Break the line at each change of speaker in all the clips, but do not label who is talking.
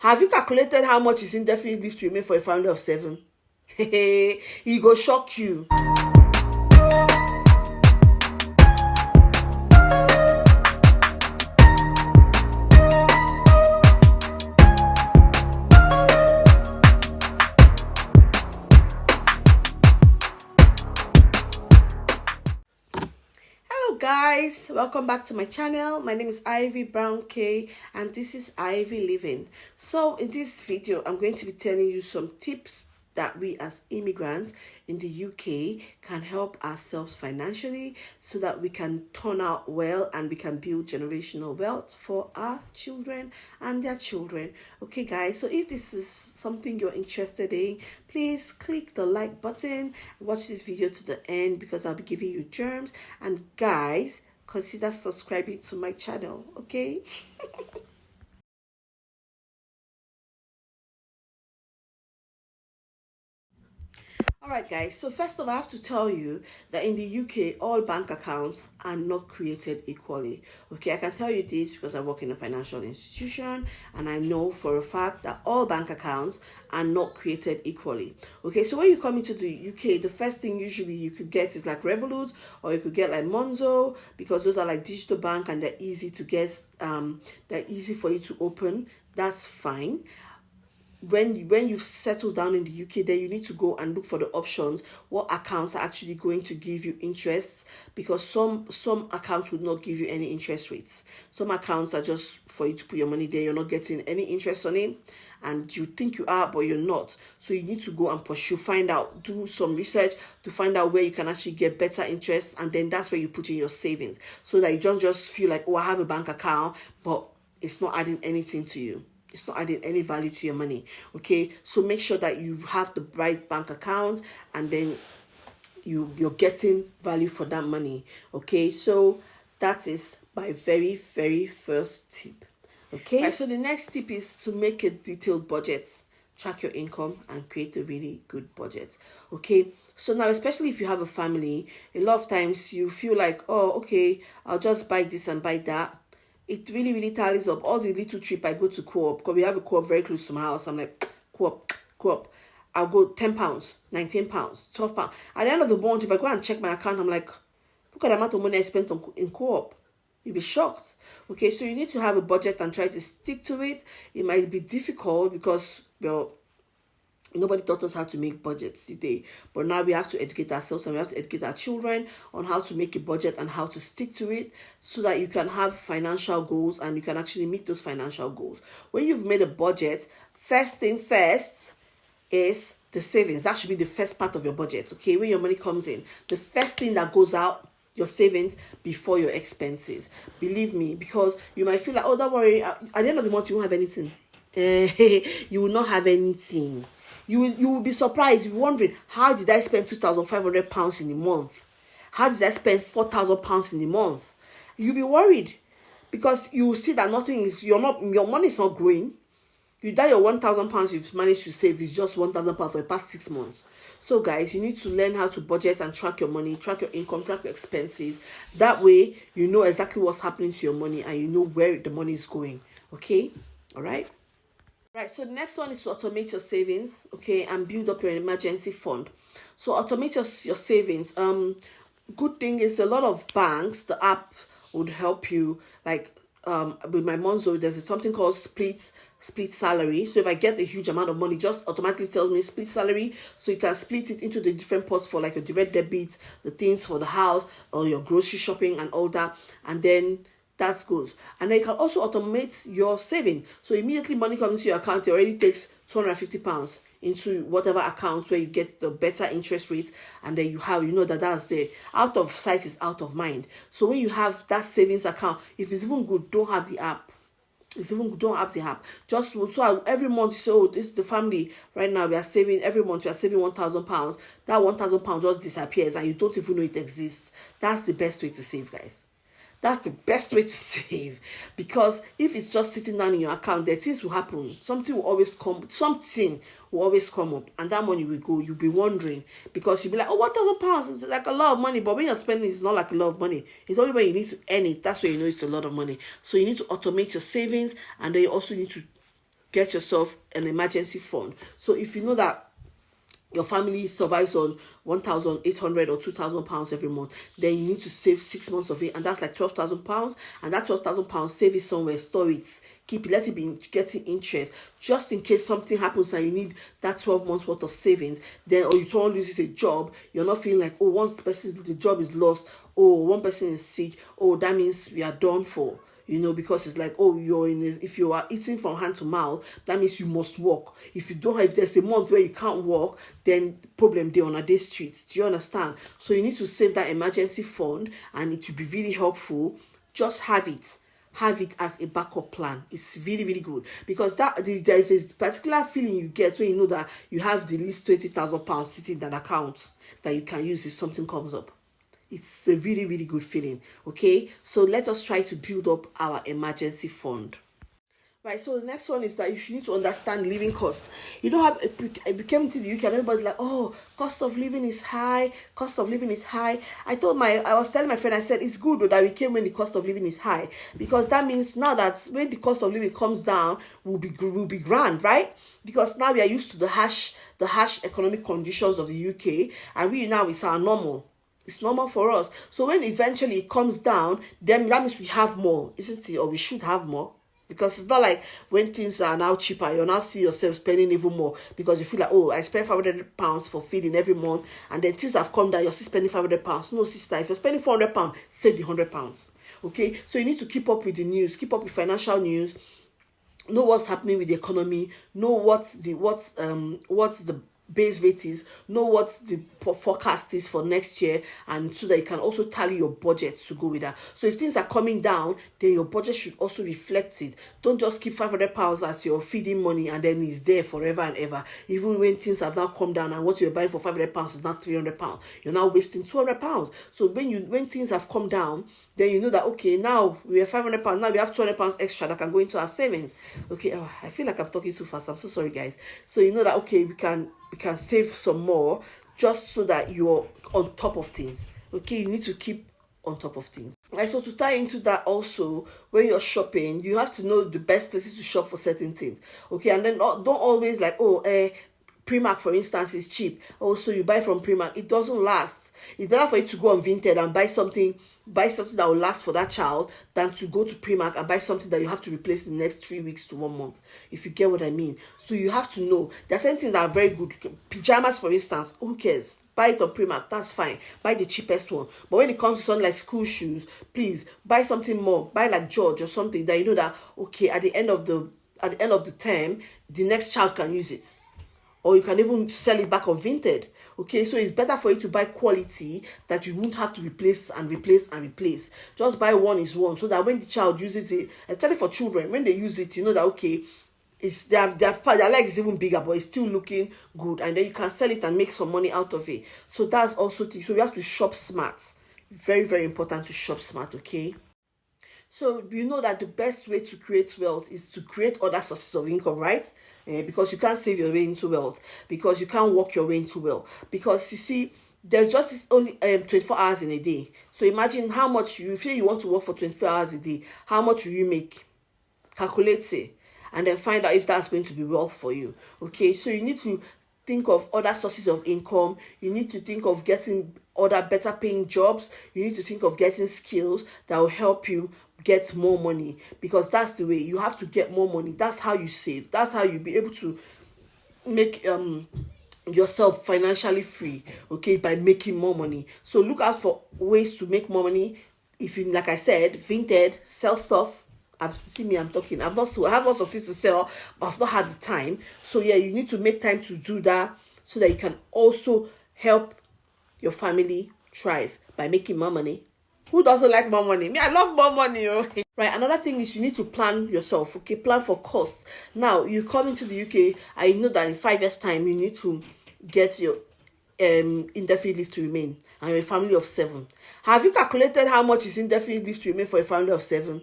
Have you calculated how much is indefinite leave to remain for a family of 7? It go shock you. Hello guys, welcome back to my channel. My name is Ivy Brown K and this is Ivy Living. So in this video I'm going to be telling you some tips that we as immigrants in the UK can help ourselves financially so that we can turn out well and we can build generational wealth for our children and their children. Okay guys, so if this is something you're interested in, please click the like button, watch this video to the end because I'll be giving you germs, and guys, consider subscribing to my channel, okay? Alright guys, so first of all I have to tell you that in the UK all bank accounts are not created equally. Okay, I can tell you this because I work in a financial institution and I know for a fact that all bank accounts are not created equally. Okay, so when you come into the UK, the first thing usually you could get is like Revolut, or you could get like Monzo, because those are like digital bank and they're easy to get, they're easy for you to open. That's fine. When you've settled down in the UK, then you need to go and look for the options. What accounts are actually going to give you interest? Because some accounts would not give you any interest rates. Some accounts are just for you to put your money there. You're not getting any interest on it, and you think you are, but you're not. So you need to go and pursue, find out, do some research to find out where you can actually get better interest, and then that's where you put in your savings, so that you don't just feel like, oh, I have a bank account, but it's not adding anything to you. It's not adding any value to your money. Okay, so make sure that you have the right bank account and then you're getting value for that money. Okay, so that is my very first tip. Okay, right, so the next tip is to make a detailed budget. Track your income and create a really good budget. Okay, so now especially if you have a family, a lot of times you feel like, oh, okay, I'll just buy this and buy that. It really tallies up. All the little trip I go to Co-op, because we have a Co-op very close to my house. I'm like, Co-op. I'll go £10, £19, £12. At the end of the month, if I go and check my account, I'm like, look at the amount of money I spent in Co-op. You'll be shocked. Okay, so you need to have a budget and try to stick to it. It might be difficult because, well, nobody taught us how to make budgets today, but now we have to educate ourselves and we have to educate our children on how to make a budget and how to stick to it so that you can have financial goals and you can actually meet those financial goals. When you've made a budget, first thing first is the savings. That should be the first part of your budget. Okay, when your money comes in, the first thing that goes out, your savings before your expenses. Believe me, because you might feel like, oh, don't worry, at the end of the month you won't have anything. You will not have anything. You will be surprised. You'll be wondering, how did I spend £2,500 in a month? How did I spend £4,000 in a month? You'll be worried because you will see that your money is not growing. That your £1,000 you've managed to save is just £1,000 for the past 6 months. So guys, you need to learn how to budget and track your money, track your income, track your expenses. That way, you know exactly what's happening to your money and you know where the money is going. Okay? All right? Right, so the next one is to automate your savings, okay, and build up your emergency fund. So automate your savings. Good thing is a lot of banks, the app would help you. Like with my Monzo, there's something called split salary. So if I get a huge amount of money, just automatically tells me split salary. So you can split it into the different pots for like your direct debit, the things for the house, or your grocery shopping and all that, and then that's good. And then you can also automate your saving. So immediately money comes into your account, it already takes £250 into whatever accounts where you get the better interest rates, and then you know that's there. Out of sight is out of mind. So when you have that savings account, if it's even good, don't have the app. Don't have the app. Just so every month you say, oh, this is the family right now. We are saving every month. We are saving £1,000. That £1,000 just disappears, and you don't even know it exists. That's the best way to save, guys. That's the best way to save, because if it's just sitting down in your account, the things will happen. Something will always come up, and that money will go. You'll be wondering because you'll be like, oh, £1,000 is like a lot of money, but when you're spending, it's not like a lot of money. It's only when you need to earn it, that's where you know it's a lot of money. So you need to automate your savings, and then you also need to get yourself an emergency fund. So if you know that your family survives on 1,800 or 2,000 pounds every month, then you need to save 6 months of it, and that's like 12,000 pounds. And that 12,000 pounds, save it somewhere, store it, keep it, let it be getting interest, just in case something happens and you need that 12 months worth of savings. Then, or you don't lose a job, you're not feeling like, oh, once the job is lost, oh, one person is sick, oh, that means we are done for. Because it's like, oh, if you are eating from hand to mouth, that means you must work. If there's a month where you can't work, then problem day on a day street. Do you understand? So you need to save that emergency fund, and it will be really helpful. Just have it as a backup plan. It's really, really good, because there's a particular feeling you get when you know that you have the least 20,000 pounds sitting in an account that you can use if something comes up. It's a really, really good feeling. Okay, so let us try to build up our emergency fund. Right, so the next one is that you need to understand living costs. You don't have, I came to the UK and everybody's like, oh, cost of living is high. I was telling my friend, I said, it's good that we came when the cost of living is high, because that means now that when the cost of living comes down, we'll be grand, right? Because now we are used to the harsh economic conditions of the UK, and it's our normal. It's normal for us. So when eventually it comes down, then that means we have more, isn't it? Or we should have more. Because it's not like when things are now cheaper, you'll now see yourself spending even more, because you feel like, oh, I spend £500 for feeding every month, and then things have come down, you're still spending £500. No, sister, if you're spending £400, save the £100. Okay? So you need to keep up with the news, keep up with financial news, know what's happening with the economy, know what's the base rate is, know what the forecast is for next year, and so that you can also tally your budget to go with that. So if things are coming down, then your budget should also reflect it. Don't just keep £500 as your feeding money and then it's there forever and ever. Even when things have now come down and what you're buying for £500 is now £300, you're now wasting £200. So when things have come down, then you know that, okay, now we have £500, now we have £200 extra that can go into our savings. Okay, I feel like I'm talking too fast. I'm so sorry, guys. So you know that, okay, we can save some more, just so that you're on top of things. Okay, you need to keep on top of things. Right, so to tie into that also, when you're shopping, you have to know the best places to shop for certain things. Okay, and then don't always like, Primark, for instance, is cheap. Also, you buy from Primark, it doesn't last. It's better for you to go on Vinted and buy something that will last for that child, than to go to Primark and buy something that you have to replace in the next 3 weeks to 1 month, if you get what I mean. So you have to know. There are certain things that are very good. Pajamas, for instance, who cares? Buy it on Primark, that's fine. Buy the cheapest one. But when it comes to something like school shoes, please buy something more. Buy like George or something that you know that, okay, at the end of the term, the next child can use it. Or you can even sell it back on Vinted. Okay, so it's better for you to buy quality that you won't have to replace. Just buy one is one, so that when the child uses it, especially for children, when they use it, you know that, okay, it's their leg is even bigger, but it's still looking good, and then you can sell it and make some money out of it. So that's also so you have to shop smart. Very, very important to shop smart. Okay. So you know that the best way to create wealth is to create other sources of income, right? Because you can't save your way into wealth, because you can't work your way into wealth. Because you see, there's just only 24 hours in a day. So imagine how much you feel you want to work for 24 hours a day. How much will you make? Calculate it, and then find out if that's going to be wealth for you. Okay, so you need to think of other sources of income. You need to think of getting other better paying jobs. You need to think of getting skills that will help you get more money, because that's the way you have to get more money. That's how you save. That's how you'll be able to make yourself financially free, okay, by making more money. So look out for ways to make more money. If you, like I said, Vinted, sell stuff. I have lots of things to sell, but I've not had the time. So yeah, you need to make time to do that, so that you can also help your family thrive by making more money. Who doesn't like more money? Me, I love more money. Right, another thing is you need to plan yourself. Okay, plan for costs. Now, you come into the UK, I know that in 5 years' time, you need to get your indefinite leave to remain, and you're a family of 7. Have you calculated how much is indefinite leave to remain for a family of 7?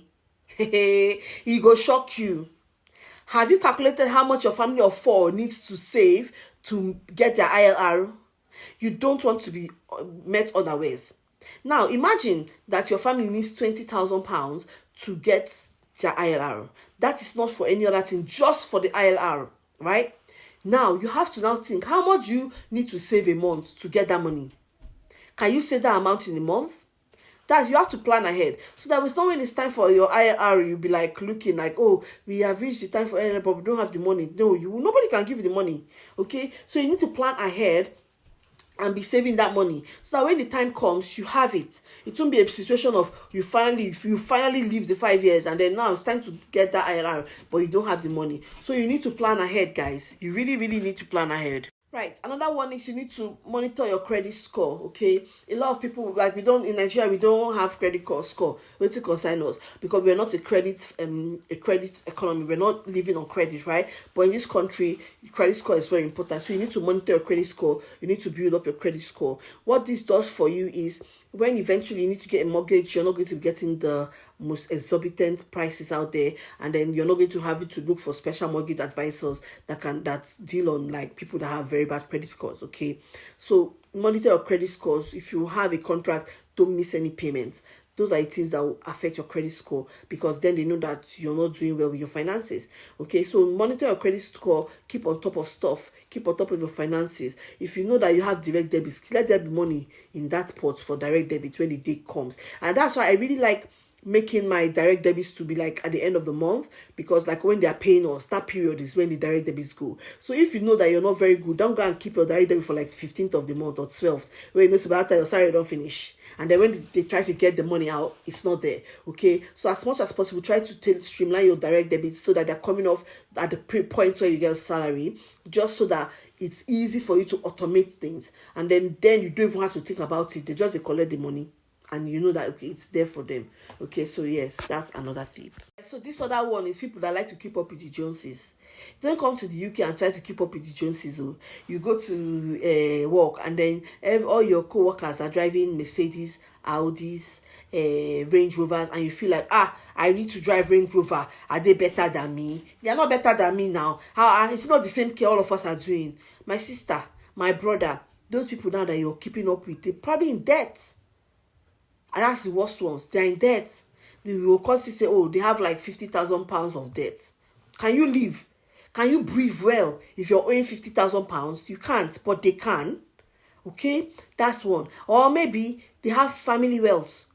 It go shock you. Have you calculated how much your family of 4 needs to save to get their ILR? You don't want to be met unawares. Now, imagine that your family needs £20,000 to get their ILR. That is not for any other thing, just for the ILR, right? Now, you have to now think, how much you need to save a month to get that money? Can you save that amount in a month? That's, you have to plan ahead. So that it's not when it's time for your ILR, you'll be like looking like, oh, we have reached the time for ILR, but we don't have the money. No, nobody can give you the money. Okay? So you need to plan ahead and be saving that money so that when the time comes, you have it. It won't be a situation of you finally live the 5 years and then now it's time to get that IRR, but you don't have the money. So you need to plan ahead, guys. You really need to plan ahead. Right. Another one is you need to monitor your credit score. Okay. A lot of people, like, we don't, in Nigeria, we don't have credit score. Wait to consign us because we're not a credit economy. We're not living on credit, right? But in this country, credit score is very important. So you need to monitor your credit score. You need to build up your credit score. What this does for you is, when eventually you need to get a mortgage, you're not going to be getting the most exorbitant prices out there, and then you're not going to have to look for special mortgage advisors that deal on like people that have very bad credit scores. Okay, so monitor your credit scores. If you have a contract, don't miss any payments. Those are the things that will affect your credit score, because then they know that you're not doing well with your finances. Okay, so monitor your credit score, keep on top of stuff, keep on top of your finances. If you know that you have direct debits, let there be money in that pot for direct debits when the day comes. And that's why I really like making my direct debits to be like at the end of the month, because like when they are paying us, that period is when the direct debits go. So if you know that you're not very good, don't go and keep your direct debit for like 15th of the month or 12th, where you know, so by that time your salary don't finish, and then when they try to get the money out, it's not there. Okay, so as much as possible, try to streamline your direct debits so that they're coming off at the point where you get a salary, just so that it's easy for you to automate things, and then you don't even have to think about it. They just collect the money, and you know that, okay, it's there for them. Okay, so yes, that's another tip. So this other one is people that like to keep up with the Joneses. Don't come to the UK and try to keep up with the Joneses. Oh. You go to work, and then all your co-workers are driving Mercedes, Audis, Range Rovers, and you feel like, I need to drive Range Rover. Are they better than me? They are not better than me now. It's not the same care all of us are doing. My sister, my brother, those people now that you're keeping up with, they're probably in debt. And that's the worst ones. They're in debt. You will constantly say, oh, they have like £50,000 of debt. Can you live? Can you breathe well if you're owing £50,000? You can't, but they can. Okay, that's one. Or maybe they have family wealth.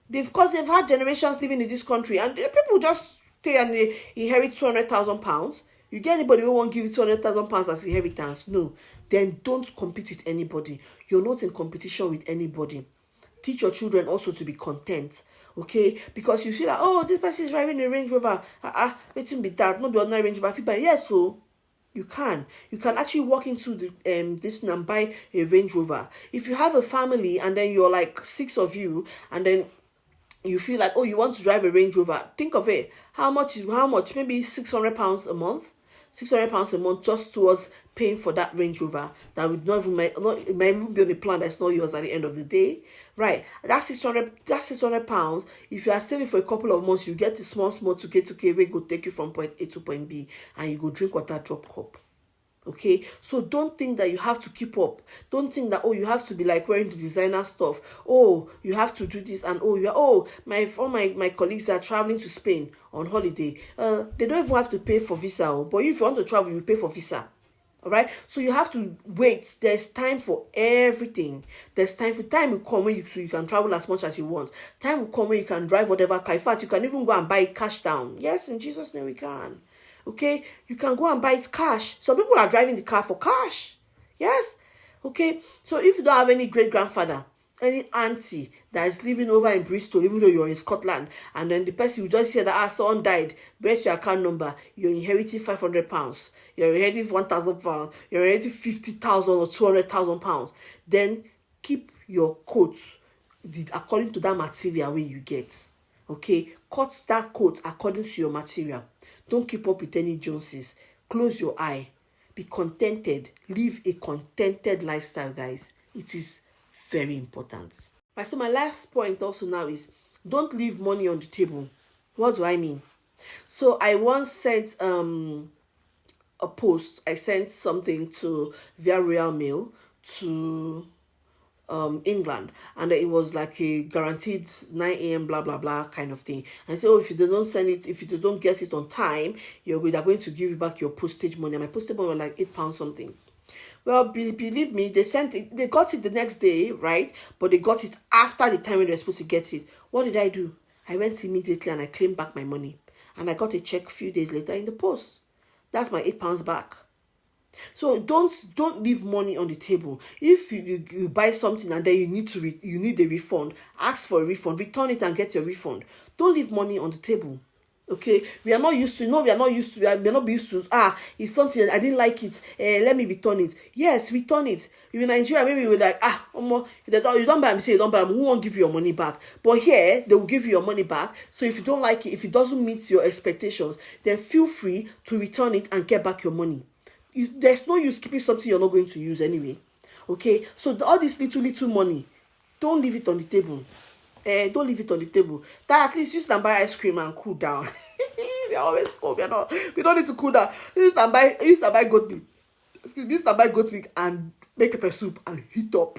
They've had generations living in this country, and people just stay and they inherit £200,000. You get anybody who won't give you £200,000 as inheritance? No. Then don't compete with anybody. You're not in competition with anybody. Teach your children also to be content, okay? Because you feel like, oh, this person is driving a Range Rover. Let him be that, not the ordinary Range Rover. Yes, so you can actually walk into this and buy a Range Rover. If you have a family and then you're like 6 of you, and then you feel like, oh, you want to drive a Range Rover, think of it. How much? Maybe £600 a month. £600 a month just towards paying for that Range Rover that would it might even be on a plan that's not yours at the end of the day, right? That's £600. If you are saving for a couple of months, you get a small 2K where go take you from point A to point B, and you go drink water drop cup. Okay, so don't think that you have to keep up. Don't think that, oh, you have to be like wearing the designer stuff. Oh, you have to do this, and my colleagues are traveling to Spain on holiday. They don't even have to pay for visa, but if you want to travel, you pay for visa. All right, so you have to wait. There's time for everything. Time will come when you can travel as much as you want. Time will come when you can drive whatever car. In fact, you can even go and buy cash down. Yes, in Jesus' name we can. Okay, you can go and buy it cash. Some people are driving the car for cash. Yes. Okay, so if you don't have any great grandfather, any auntie that is living over in Bristol, even though you're in Scotland, and then the person will just hear that someone died, press your account number, you're inheriting £500, you're inheriting £1,000, you're inheriting 50,000 or 200,000 pounds, then keep your quotes according to that material where you get. Okay, cut that quote according to your material. Don't keep up with any Joneses. Close your eye. Be contented. Live a contented lifestyle, guys. It is very important. Right, so my last point also now is, don't leave money on the table. What do I mean? So I once sent a post. I sent something via Royal Mail to England, and it was like a guaranteed 9 a.m. blah blah blah kind of thing. And so if you don't send it, if you don't get it on time, they're going to give you back your postage money. And my postage money was like £8 something. Well, believe me, they sent it. They got it the next day, right? But they got it after the time when they were supposed to get it. What did I do? I went immediately and I claimed back my money, and I got a check a few days later in the post. That's my £8 back. So don't leave money on the table. If you buy something and then you need a refund, ask for a refund, return it and get your refund. Don't leave money on the table. Okay, we are not used to, we are not used to, we are not used to, if something, I didn't like it, let me return it. Yes, return it. If in Nigeria, maybe we're like, you don't buy them, say you don't buy them, who won't give you your money back? But here, they will give you your money back. So if you don't like it, if it doesn't meet your expectations, then feel free to return it and get back your money. There's no use keeping something you're not going to use anyway. Okay, so all this little money, don't leave it on the table. Don't leave it on the table. That at least use and buy ice cream and cool down. We are always cold. We don't need to cool down. Use and buy goat meat. Excuse me, use and buy goat meat and make pepper soup and heat up.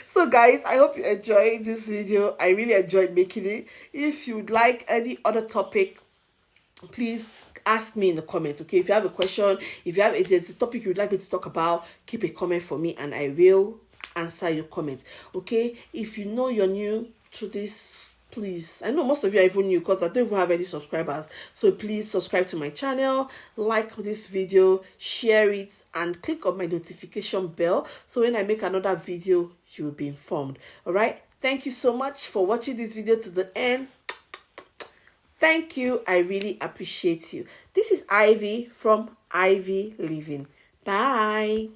So guys, I hope you enjoyed this video. I really enjoyed making it. If you'd like any other topic, please ask me in the comments. Okay, if you have a question, if there's a topic you'd like me to talk about, keep a comment for me and I will answer your comments. Okay, if you know you're new to this, please, I know most of you are even new because I don't even have any subscribers, so please subscribe to my channel, like this video, share it, and click on my notification bell so when I make another video you will be informed. All right, thank you so much for watching this video to the end. Thank you, I really appreciate you. This is Ivy from Ivy Living. Bye.